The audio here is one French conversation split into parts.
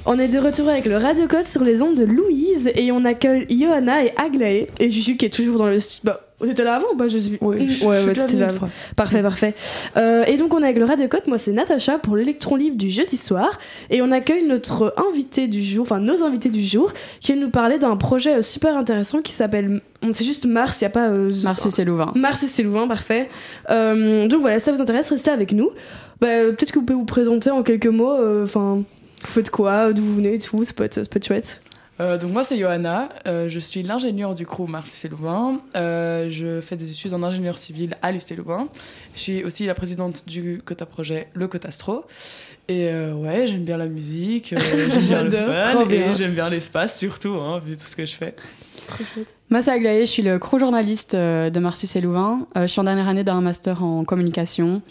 On est de retour avec le Radio Code sur les ondes de Louise et on accueille Johanna et Aglaé et Juju qui est toujours dans le... Bah, j'étais là avant ou pas? Je suis... Oui, t'étais là avant. Parfait. Et donc on est avec le Radio Code, moi c'est Natacha pour l'électron libre du jeudi soir et on accueille notre invité du jour, enfin nos invités du jour, qui viennent nous parler d'un projet super intéressant qui s'appelle... C'est juste Mars, il n'y a pas... Marsus et Louvain. Marsus et Louvain, parfait. Donc voilà, si ça vous intéresse, restez avec nous. Peut-être que vous pouvez vous présenter en quelques mots, vous faites quoi, d'où vous venez et tout, ça peut être chouette. Donc moi c'est Johanna, je suis l'ingénieure du crew Marsus et Louvain, je fais des études en ingénieur civil à l'UST Louvain, je suis aussi la présidente du Quota Projet, le Quotastro, et ouais j'aime bien la musique, j'aime bien le fun, et j'aime bien l'espace surtout, vu tout ce que je fais. Trop chouette. Moi c'est Aglaé, je suis le crew journaliste de Marsus et Louvain, je suis en dernière année d'un master en communication.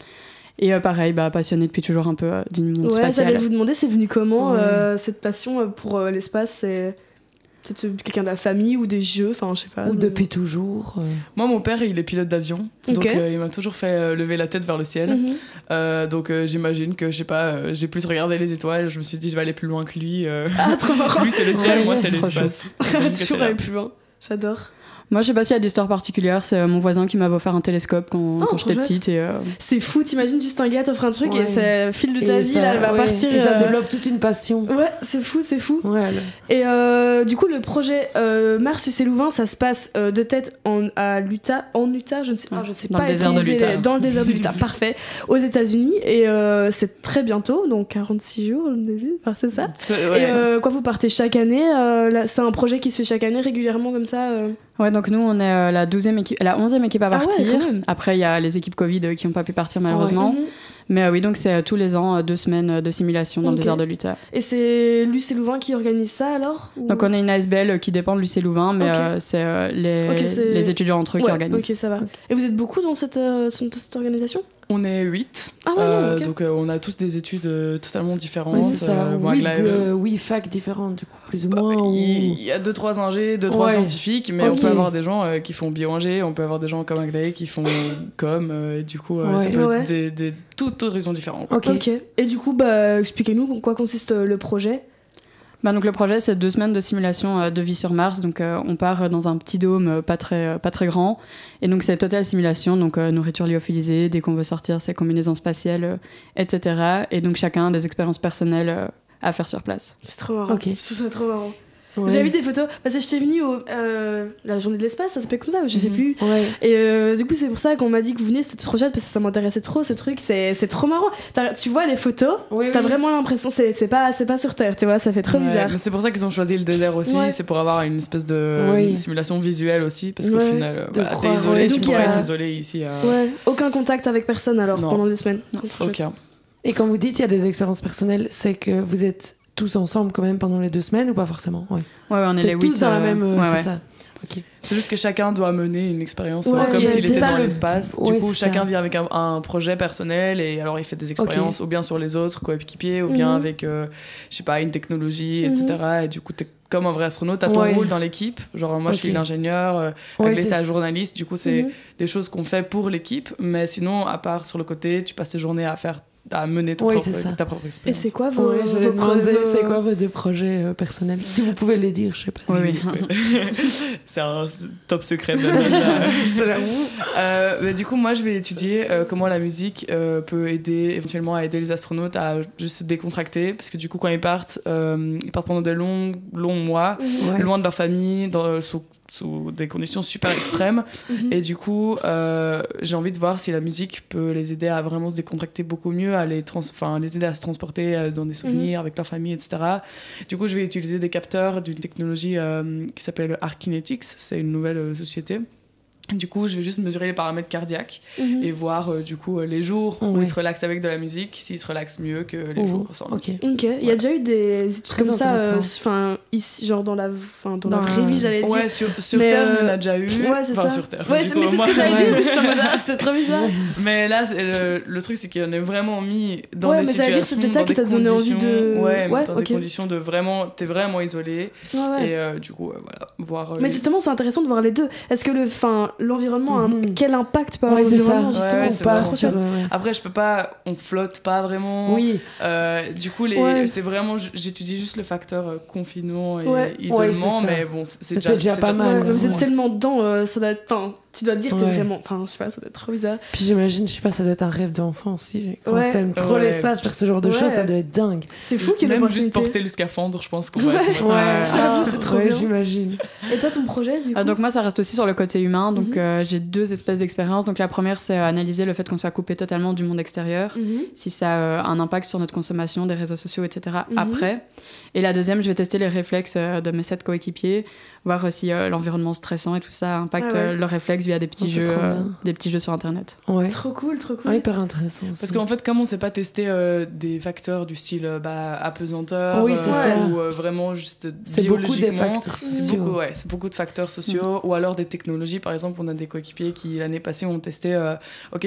Et pareil, passionnée depuis toujours un peu du monde spatial. J'allais vous demander, c'est venu comment cette passion pour l'espace? C'est peut-être quelqu'un de la famille ou des jeux, enfin je sais pas. Ou depuis toujours Moi mon père il est pilote d'avion, donc il m'a toujours fait lever la tête vers le ciel. Donc j'imagine que je sais pas, j'ai plus regardé les étoiles, je me suis dit je vais aller plus loin que lui. Trop marrant. Lui c'est le ciel, moi c'est l'espace. Toujours aller plus loin, j'adore. Moi, je sais pas s'il y a des histoires particulières. C'est mon voisin qui m'avait offert un télescope quand j'étais petite. Et c'est fou, t'imagines juste un gars t'offre un truc et ça file de ta vie, là, elle va partir. Et ça développe toute une passion. Ouais, c'est fou. Ouais, et du coup, le projet Marsus et Louvain, ça se passe de tête en Utah, je ne sais pas. Dans le désert de l'Utah. Dans le désert de l'Utah, parfait. Aux États-Unis. Et c'est très bientôt, donc 46 jours au début, c'est ça. Et vous partez chaque année c'est un projet qui se fait chaque année régulièrement comme ça Ouais, donc nous, on est la 11e équipe à partir. Ouais, après, il y a les équipes Covid qui n'ont pas pu partir malheureusement. Mais oui, donc c'est tous les ans 2 semaines de simulation dans le désert de l'Utah. Et c'est l'UC Louvain qui organise ça alors ou... Donc on a une ASBL qui dépend de l'UC Louvain, mais c'est les étudiants entre eux qui organisent. Ok, ça va. Et vous êtes beaucoup dans cette organisation? On est 8, donc on a tous des études totalement différentes. Ouais, c'est ça, 8 facs différentes du coup, plus ou moins. Il y a 2-3 ingés, 2-3 scientifiques, mais on peut avoir des gens qui font bio-ingé, on peut avoir des gens comme Aglaé qui font et du coup ça peut être des toutes horizons différents. Ok. Et du coup, expliquez-nous en quoi consiste le projet. Donc le projet, c'est 2 semaines de simulation de vie sur Mars. Donc on part dans un petit dôme pas très grand. Et donc c'est totale simulation, donc nourriture lyophilisée, dès qu'on veut sortir, c'est combinaisons spatiales, etc. Et donc chacun a des expériences personnelles à faire sur place. C'est trop marrant. Je trouve ça trop marrant. Ouais. J'avais vu des photos parce que j'étais venue la journée de l'espace, ça s'appelle comme ça, je sais plus. Et du coup c'est pour ça qu'on m'a dit que vous venez, c'était trop chouette parce que ça m'intéressait trop ce truc, c'est trop marrant. Tu vois les photos, t'as vraiment l'impression c'est pas sur Terre, tu vois, ça fait trop bizarre. C'est pour ça qu'ils ont choisi le désert aussi, c'est pour avoir une espèce de simulation visuelle aussi parce qu'au final t'es isolé, tu pourrais être isolé ici. Aucun contact avec personne alors pendant 2 semaines. Aucun. Et quand vous dites il y a des expériences personnelles, c'est que vous êtes tous ensemble quand même pendant les 2 semaines ou pas forcément? Ouais, on est les 8 tous dans la même c'est ça. Okay. C'est juste que chacun doit mener une expérience comme s'il était dans l'espace. Du coup, chacun vient avec un projet personnel et alors il fait des expériences ou bien sur les autres coéquipiers ou bien avec, je sais pas, une technologie, etc. Et du coup, t'es comme un vrai astronaute, t'as ton rôle dans l'équipe. Genre, moi, je suis l'ingénieur, Aglaé, c'est la journaliste. Du coup, c'est des choses qu'on fait pour l'équipe. Mais sinon, à part sur le côté, tu passes tes journées à mener ta propre expérience. Et c'est quoi vos c'est quoi vos 2 projets personnels? Si vous pouvez les dire, je sais pas. Oui. C'est un top secret de mais du coup, moi, je vais étudier comment la musique peut aider éventuellement à aider les astronautes à juste se décontracter. Parce que du coup, quand ils partent pendant des longs mois, loin de leur famille, sous des conditions super extrêmes. Et du coup, j'ai envie de voir si la musique peut les aider à vraiment se décontracter beaucoup mieux, à les aider à se transporter dans des souvenirs avec leur famille, etc. Du coup, je vais utiliser des capteurs d'une technologie qui s'appelle Arkinetics. C'est une nouvelle société. Du coup, je vais juste mesurer les paramètres cardiaques et voir du coup les jours où ils se relaxent avec de la musique, s'ils se relaxent mieux que les jours sans musique. Il y a déjà eu des études comme ça, ici, genre dans la vraie vie, j'allais dire. Ouais, sur Terre, il y en a déjà eu. Ouais, c'est ça. Sur Terre. Ouais, mais c'est ce que j'allais dire. Je suis en mode, c'est trop bizarre. Mais là, le truc, c'est qu'il y en a vraiment mis dans des situations, dire, c'est peut-être ça qui t'a donné envie de. Dans des conditions de vraiment, t'es vraiment isolé. Et du coup, voilà, voir. Mais justement, c'est intéressant de voir les deux. Est-ce que l'environnement, quel impact peut avoir l'environnement, justement. C'est pas trop chouette. Après, on flotte pas vraiment. Oui. Du coup, c'est vraiment, j'étudie juste le facteur confinement et isolement, mais bon, c'est déjà pas mal. Vous êtes tellement dedans, ça doit être... tu dois te dire, t'es vraiment... Enfin, je sais pas, ça doit être trop bizarre. Puis j'imagine, je sais pas, ça doit être un rêve d'enfant aussi. Quand t'aimes trop l'espace, faire ce genre de choses, ça doit être dingue. C'est fou qu'il y ait même juste porter le scaphandre, je pense qu'on va j'avoue, c'est trop bien. J'imagine. Et toi, ton projet, du coup donc moi, ça reste aussi sur le côté humain. Donc j'ai 2 espèces d'expériences. Donc la première, c'est analyser le fait qu'on soit coupé totalement du monde extérieur, si ça a un impact sur notre consommation des réseaux sociaux, etc. après. Et la deuxième, je vais tester les réflexes de mes 7 coéquipiers, voir si l'environnement stressant et tout ça impacte leurs réflexes via des petits jeux sur Internet. Trop cool. Hyper intéressant aussi. Parce qu'en fait, comme on sait pas tester des facteurs du style apesanteur, ou vraiment juste c'est beaucoup des facteurs sociaux. C'est beaucoup de facteurs sociaux, ou alors des technologies. Par exemple, on a des coéquipiers qui l'année passée ont testé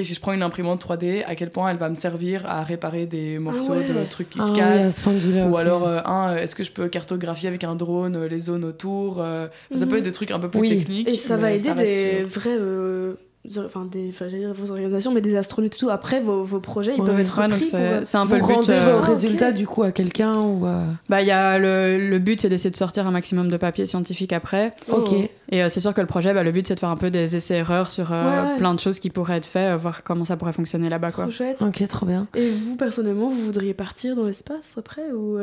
si je prends une imprimante 3D, à quel point elle va me servir à réparer des morceaux de trucs qui se cassent, ou alors est-ce que je peux cartographier avec un drone les zones autour. Ça peut être des trucs un peu plus techniques, et ça va aider des vrais vos organisations, mais des astronautes et tout. Après, vos projets, ils peuvent être repris. C'est un peu le but. Vous rendez vos résultats du coup à quelqu'un ou y a le but, c'est d'essayer de sortir un maximum de papiers scientifiques après. Et c'est sûr que le projet, le but, c'est de faire un peu des essais-erreurs sur plein de choses qui pourraient être faites, voir comment ça pourrait fonctionner là-bas. Trop chouette. Ok, trop bien. Et vous, personnellement, vous voudriez partir dans l'espace après ou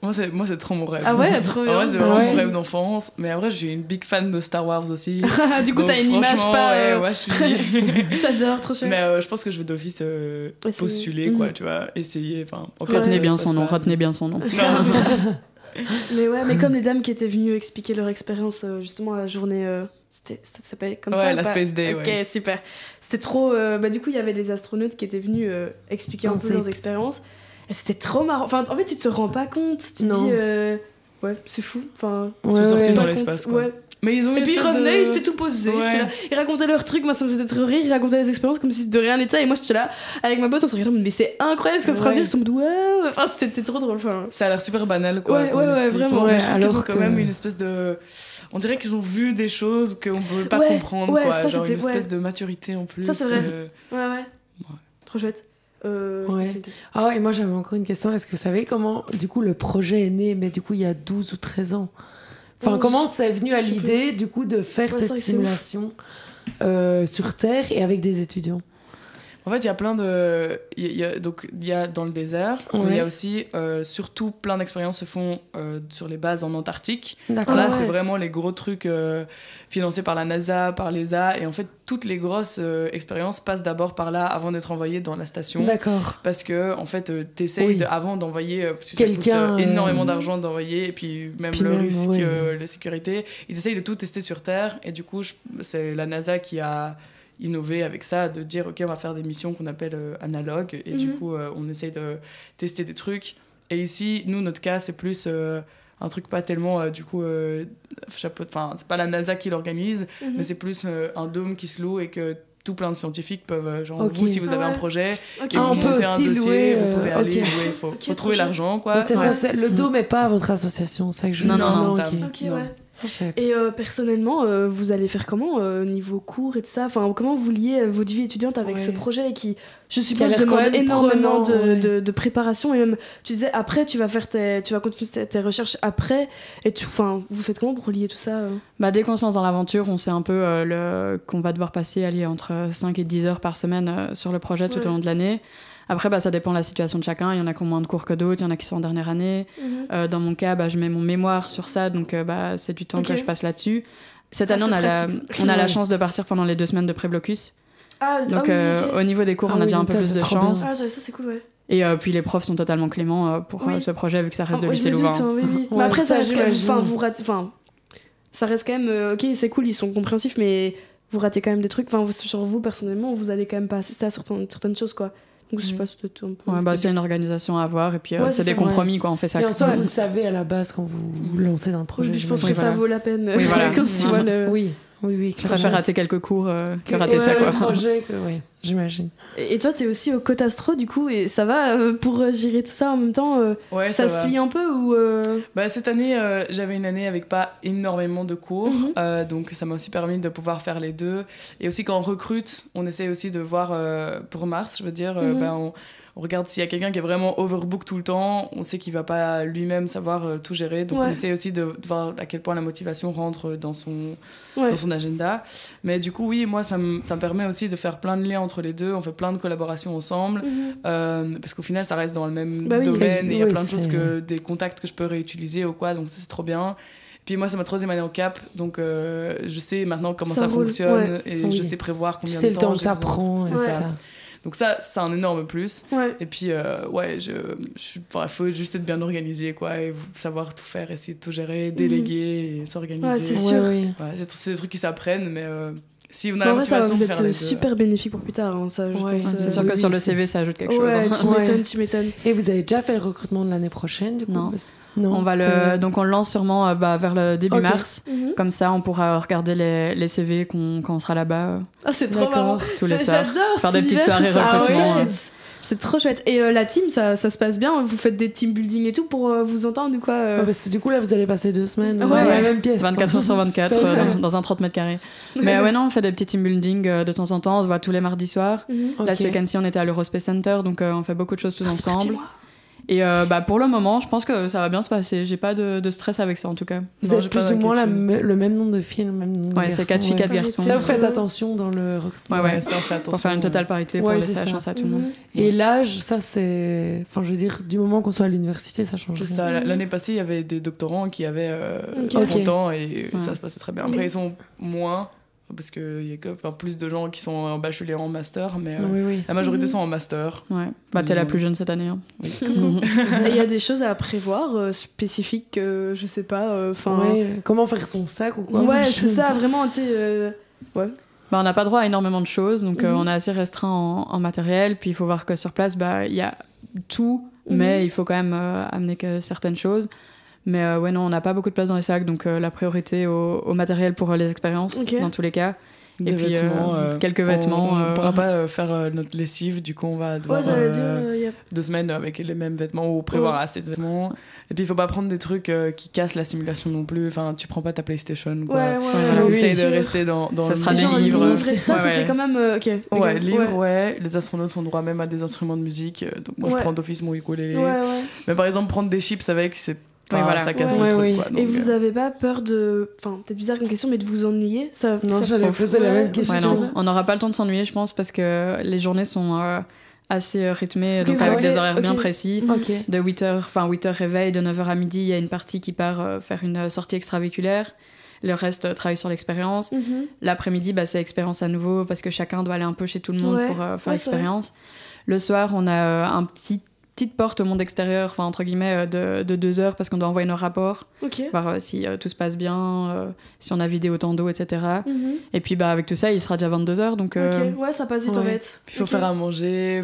Moi, c'est trop mon rêve. Ah ouais, trop bien. C'est vraiment mon rêve d'enfance. Mais après, je suis une big fan de Star Wars aussi. Du coup, t'as une image pas... je suis... J'adore, trop chouette. Mais je pense que je vais d'office postuler, tu vois, essayer. Retenez bien son nom. Mais comme les dames qui étaient venues expliquer leur expérience justement à la journée... ça s'appelle comme ça la Space Day. Ok, super. C'était trop... du coup, il y avait des astronautes qui étaient venus expliquer un peu leurs expériences. Et c'était trop marrant. Enfin, en fait, tu te rends pas compte. Tu te dis... c'est fou. Enfin, ils sont sortis dans l'espace, quoi. Mais ils ont et puis ils revenaient, ils étaient tout posés, là. Ils racontaient leurs trucs, moi ça me faisait trop rire, ils racontaient les expériences comme si de rien n'était, et moi j'étais là avec ma pote, on se regardait, mais c'est incroyable ce qu'on se raconte, ils sont en mode enfin c'était trop drôle. Ça a l'air super banal, quoi. Ouais, vraiment. Mais je trouve qu'ils ont quand même une espèce de. On dirait qu'ils ont vu des choses qu'on peut pas comprendre, quoi. Ça, genre une espèce de maturité en plus. Ça c'est vrai. Ouais. Trop chouette. Et moi j'avais encore une question, est-ce que vous savez comment du coup le projet est né, mais du coup il y a 12 ou 13 ans? Enfin, comment c'est venu à l'idée, du coup, de faire cette simulation sur Terre et avec des étudiants? En fait, il y a plein de... Il y a dans le désert, mais il y a aussi, surtout, plein d'expériences se font sur les bases en Antarctique. D'accord. Là, c'est vraiment les gros trucs financés par la NASA, par l'ESA. Et en fait, toutes les grosses expériences passent d'abord par là avant d'être envoyées dans la station. D'accord. Parce que, en fait, t'essayes avant d'envoyer... parce que quelqu'un ça coûte énormément d'argent d'envoyer. Et puis, même le risque, la sécurité. Ils essayent de tout tester sur Terre. Et du coup, c'est la NASA qui a... innover avec ça, de dire ok on va faire des missions qu'on appelle analogues et du coup on essaye de tester des trucs et ici nous notre cas c'est plus un truc pas tellement c'est pas la NASA qui l'organise mais c'est plus un dôme qui se loue et que tout plein de scientifiques peuvent vous si vous avez un projet et vous montez un dossier vous pouvez aller louer faut trouver l'argent quoi. C'est ça, le dôme est pas à votre association, c'est ça que je non. Et personnellement, vous allez faire comment niveau cours et tout ça, enfin, comment vous liez votre vie étudiante avec ce projet qui, je suppose, demande énormément de préparation et même, tu disais, après, tu vas continuer tes recherches après et vous faites comment pour lier tout ça Dès qu'on se lance dans l'aventure, on sait un peu qu'on va devoir passer entre 5 et 10 heures par semaine sur le projet tout au long de l'année. Après, ça dépend de la situation de chacun. Il y en a qui ont moins de cours que d'autres, il y en a qui sont en dernière année. Dans mon cas, je mets mon mémoire sur ça, donc c'est du temps que je passe là-dessus. Cette année, on a la chance de partir pendant les 2 semaines de pré-blocus. Donc au niveau des cours, on a déjà un peu plus de chance. Ah, ça c'est cool, ouais. Et puis les profs sont totalement cléments pour ce projet, vu que ça reste de lycée Louvain. Mais après, ça reste ça reste quand même... ok, c'est cool, ils sont compréhensifs, mais vous ratez quand même des trucs. Sur vous, personnellement, vous allez quand même pas assister à certaines choses, quoi. Donc je sais pas si c'est un peu... c'est une organisation à avoir et puis c'est des compromis quoi, on fait ça. Et en soi vous savez à la base quand vous lancez dans le projet. Je pense que ça vaut la peine quand tu vois le... Oui. Oui, je préfère rater quelques cours que rater ça, quoi. Projet, oui, j'imagine. Et toi, t'es aussi au Côte Astro, du coup, et ça va pour gérer tout ça en même temps ça se lie un peu ou Cette année, j'avais une année avec pas énormément de cours, donc ça m'a aussi permis de pouvoir faire les deux. Et aussi, quand on recrute, on essaie aussi de voir pour mars, je veux dire, on regarde s'il y a quelqu'un qui est vraiment overbook tout le temps, on sait qu'il va pas lui-même savoir tout gérer, donc on essaie aussi de voir à quel point la motivation rentre dans son agenda. Mais du coup, oui, moi, ça me permet aussi de faire plein de liens entre les deux, on fait plein de collaborations ensemble, parce qu'au final, ça reste dans le même domaine, et il y a plein de choses, des contacts que je peux réutiliser ou quoi, donc ça, c'est trop bien. Puis moi, c'est ma 3e année en Cap, donc je sais maintenant comment ça fonctionne, et je sais prévoir combien de temps. C'est le temps que ça prend, c'est ça. Donc ça, c'est un énorme plus. Et puis, il faut juste être bien organisé, quoi, et savoir tout faire, essayer de tout gérer, déléguer, et s'organiser. Ouais, c'est sûr. C'est des trucs qui s'apprennent, mais si on a la motivation de faire les deux... Ça va vous être super bénéfique pour plus tard. Hein, ça, c'est sûr que sur le CV, ça ajoute quelque chose. Tu m'étonnes. Et vous avez déjà fait le recrutement de l'année prochaine, du coup? Non, donc on le lance sûrement vers le début mars. Comme ça, on pourra regarder les CV quand on sera là-bas. Ah, c'est trop marrant. Tous les soirs. J'adore. Faire des petites soirées recrutement. C'est trop chouette. Et la team, ça se passe bien? Vous faites des team building et tout pour vous entendre ou quoi parce que du coup, là, vous allez passer 2 semaines dans la même pièce. 24 heures sur 24 dans un 30 mètres carrés. Mais non, on fait des petits team building de temps en temps. On se voit tous les mardis soirs. Là, ce week-end-ci, on était à l'Eurospace Center, donc on fait beaucoup de choses tous ensemble. Et pour le moment, je pense que ça va bien se passer. J'ai pas de stress avec ça, en tout cas. Vous êtes plus ou moins le même nombre de filles, le même nombre de garçons. C'est 4 filles, 4 garçons. Ça, vous faites attention dans le recrutement. Ça, on fait attention. Pour faire une totale parité, pour laisser la chance à tout le monde. Et l'âge, ça, c'est... Enfin, je veux dire, du moment qu'on soit à l'université, ça change. C'est ça. L'année passée, il y avait des doctorants qui avaient 30 ans et ça se passait très bien. Après, ils sont moins... parce qu'il y a plus de gens qui sont en bachelier en master, mais la majorité sont en master. T'es la plus jeune cette année. Il y a des choses à prévoir spécifiques, je sais pas. Comment faire son sac ou quoi? C'est ça, vraiment, tu sais. On n'a pas droit à énormément de choses, donc on est assez restreint en matériel. Puis il faut voir que sur place, il y a tout, mais il faut quand même amener que certaines choses. Mais non, on n'a pas beaucoup de place dans les sacs, donc la priorité au matériel pour les expériences, dans tous les cas. Et puis quelques vêtements. On ne pourra pas faire notre lessive, du coup on va devoir 2 semaines avec les mêmes vêtements ou prévoir assez de vêtements. Et puis il ne faut pas prendre des trucs qui cassent la simulation non plus. Enfin, tu ne prends pas ta PlayStation. Essaye de rester dans ça sera des livres. C'est quand même... Les astronautes ont droit même à des instruments de musique. Donc moi je prends d'office mon ukulélé. Mais par exemple, prendre des chips avec, ça casse le truc. Quoi, donc, et vous avez pas peur de... Enfin, peut-être bizarre comme question, mais de vous ennuyer? Non, j'allais poser la même question. On n'aura pas le temps de s'ennuyer, je pense, parce que les journées sont assez rythmées, donc avec des horaires bien précis. De 8h réveil, de 9h à midi, il y a une partie qui part faire une sortie extravéhiculaire. Le reste travaille sur l'expérience. L'après-midi, c'est expérience à nouveau, parce que chacun doit aller un peu chez tout le monde pour faire l'expérience. Le soir, on a petite porte au monde extérieur, entre guillemets, de 2 heures, parce qu'on doit envoyer nos rapports, voir si tout se passe bien, si on a vidé autant d'eau, etc. Et puis avec tout ça, il sera déjà 22h, donc... ça passe vite en fait. Puis il faut faire à manger,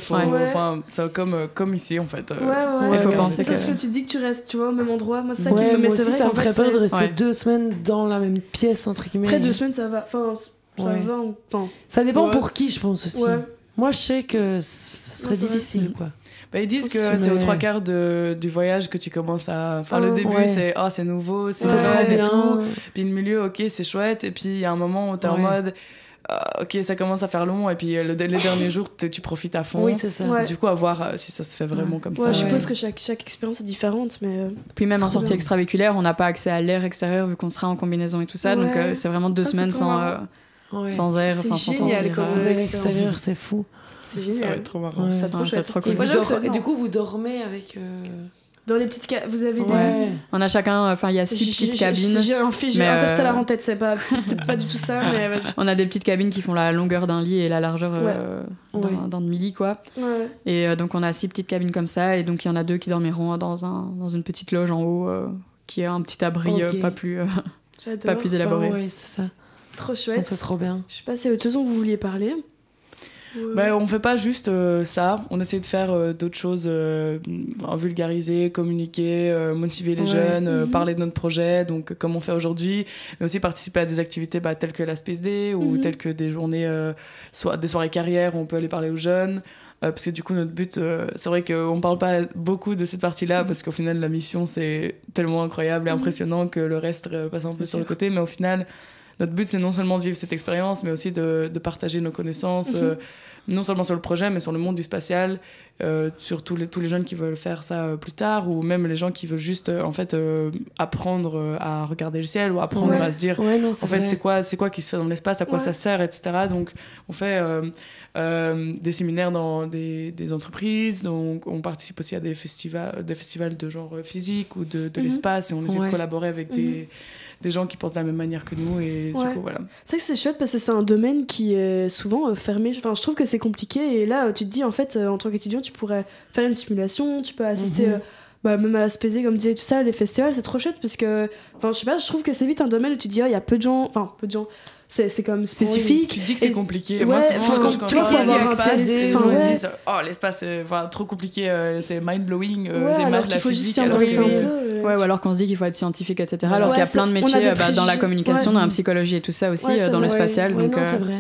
c'est comme ici en fait. Il faut penser c'est ce que tu dis que tu restes, tu vois, au même endroit. Moi, c'est ça qui me met. C'est vrai, ça me ferait peur de rester 2 semaines dans la même pièce, entre guillemets. Après 2 semaines, ça va. Ça dépend pour qui, je pense aussi. Moi, je sais que ce serait difficile, quoi. Ils disent que c'est aux 3/4 du voyage que tu commences à... le début, c'est nouveau, c'est très bien. Et tout. Puis le milieu, c'est chouette. Et puis il y a un moment où t'es en mode... ça commence à faire long. Et puis les derniers jours, tu profites à fond. Oui, c'est ça. Du coup, à voir si ça se fait vraiment comme ça. Je suppose que chaque expérience est différente. Mais puis même en sortie extravéhiculaire, on n'a pas accès à l'air extérieur vu qu'on sera en combinaison et tout ça. Donc c'est vraiment 2 semaines sans air. C'est génial comme extérieur, c'est fou. C'est génial. Ça va être trop marrant. C'est trop chouette. Trop cool. Et du coup, vous dormez avec... Dans les petites vous avez des... On a chacun... il y a 6 petites cabines. J'ai Interstellar en tête, c'est pas du tout ça, mais vas-y. On a des petites cabines qui font la longueur d'un lit et la largeur d'un demi-lit, quoi. Et donc, on a 6 petites cabines comme ça, et donc il y en a 2 qui dormiront dans une petite loge en haut, qui est un petit abri pas plus élaboré. Oui, c'est ça. Trop chouette. C'est trop bien. Je sais pas si y a autre chose dont vous vouliez parler. On fait pas juste ça, on essaie de faire d'autres choses, vulgariser, communiquer, motiver les jeunes, parler de notre projet, donc comme on fait aujourd'hui, mais aussi participer à des activités telles que la Space Day ou telles que des journées, soit des soirées carrières où on peut aller parler aux jeunes. Parce que du coup notre but c'est vrai qu'on parle pas beaucoup de cette partie-là parce qu'au final la mission c'est tellement incroyable et impressionnant que le reste passe un peu sur le côté, mais au final notre but c'est non seulement de vivre cette expérience mais aussi de partager nos connaissances non seulement sur le projet mais sur le monde du spatial, sur tous les jeunes qui veulent faire ça plus tard, ou même les gens qui veulent juste apprendre à regarder le ciel ou apprendre à se dire en fait c'est quoi qui se fait dans l'espace, à quoi ça sert, etc. Donc on fait des séminaires dans des entreprises, donc on participe aussi à des festivals de genre physique ou de l'espace, et on essaie de collaborer avec des gens qui pensent de la même manière que nous, et du coup voilà. C'est vrai que c'est chouette parce que c'est un domaine qui est souvent fermé. Enfin, je trouve que c'est compliqué, et là tu te dis en fait en tant qu'étudiant tu pourrais faire une simulation, tu peux assister même à la SPZ comme disait tout ça, les festivals, c'est trop chouette parce que je sais pas, je trouve que c'est vite un domaine où tu te dis il y a peu de gens, c'est quand même spécifique. Tu dis que c'est compliqué. Ouais, moi, souvent, quand tu vois, faut avoir l'espace, on dit l'espace, c'est trop compliqué, c'est mind-blowing, c'est maths, la physique. Ou alors qu'on se dit qu'il faut être scientifique, etc. Alors qu'il y a plein de métiers dans la communication, dans la psychologie et tout ça aussi, dans le spatial. Donc,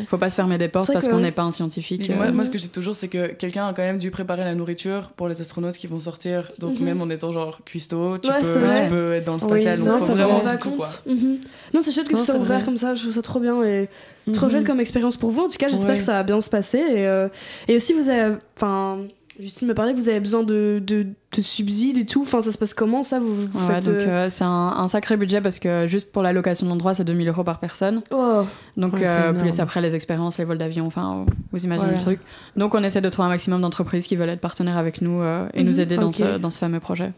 faut pas se fermer des portes parce qu'on n'est pas un scientifique. Moi, ce que je dis toujours, c'est que quelqu'un a quand même dû préparer la nourriture pour les astronautes qui vont sortir. Donc, même en étant genre cuistot, tu peux être dans le spatial. Donc, faut vraiment tout, quoi. Non, c'est chouette que tu sois ouvert comme ça, je trouve ça trop bien. Et trop chouette comme expérience pour vous. En tout cas, j'espère que ça va bien se passer. Et aussi, vous avez... Justine me parlait que vous avez besoin de subsides et tout. Enfin, ça se passe comment, ça vous faites... Donc, c'est un sacré budget parce que juste pour la location d'endroit, c'est 2 000 € par personne. Donc, plus après les expériences, les vols d'avion, vous imaginez le truc. Donc, on essaie de trouver un maximum d'entreprises qui veulent être partenaires avec nous et nous aider dans ce fameux projet.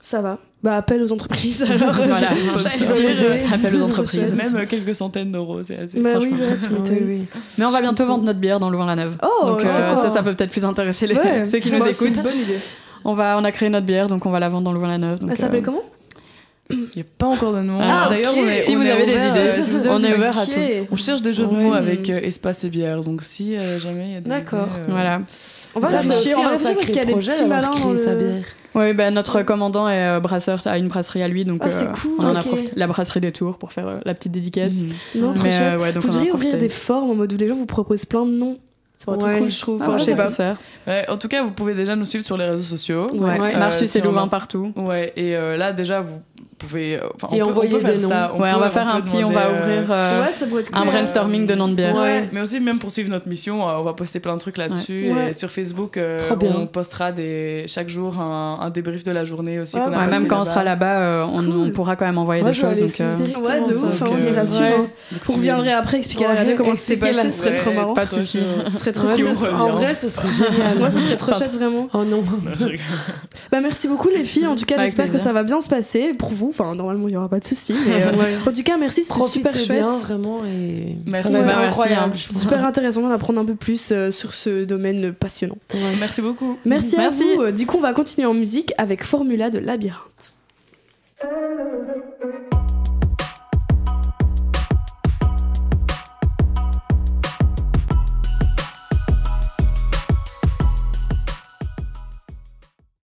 Ça va. Appel aux entreprises alors. Voilà, appel aux entreprises. Même quelques centaines d'euros, c'est assez. Mais on va bientôt vendre notre bière dans Louvain-la-Neuve. Donc ça peut peut-être plus intéresser ceux qui nous écoutent. C'est une bonne idée. On a créé notre bière, donc on va la vendre dans Louvain-la-Neuve. Elle s'appelle comment ? Il n'y a pas encore de nom. D'ailleurs, si vous avez des idées, on est ouvert à tout. On cherche des jeux de mots avec espace et bière, donc si jamais il y a des D'accord, voilà. On va réfléchir parce qu'il y a des petits malins dans sa bière. Oui, notre commandant est brasseur, a une brasserie à lui, donc cool, on en a profité, la brasserie des Tours, pour faire la petite dédicace. Non, trop chouette. Vous devriez ouvrir des forums en mode où les gens vous proposent plein de noms. C'est trop cool, je trouve. Je sais pas. En tout cas, vous pouvez déjà nous suivre sur les réseaux sociaux. Marsus et Louvain partout. Ouais, et là, déjà, vous pouvez envoyer des noms. On va faire on va ouvrir un brainstorming de noms de bière. Mais aussi, même pour suivre notre mission, on va poster plein de trucs là-dessus. Et sur Facebook, on postera chaque jour un débrief de la journée aussi. Même quand on sera là-bas, on pourra quand même envoyer des choses. De ouf, on ira suivre. Vous reviendrez après expliquer à la radio comment c'est passé, ce serait trop marrant. Pas de soucis. En vrai, ce serait génial. Moi, ce serait trop chouette, vraiment. Oh non. Merci beaucoup, les filles. En tout cas, j'espère que ça va bien se passer pour vous. Enfin, normalement, il n'y aura pas de soucis. Mais en tout cas, merci, c'était super chouette. Bien, vraiment, et ça va être incroyable. Super intéressant d'en apprendre un peu plus sur ce domaine passionnant. Merci beaucoup. Merci à vous. Du coup, on va continuer en musique avec Formula de Labyrinthe.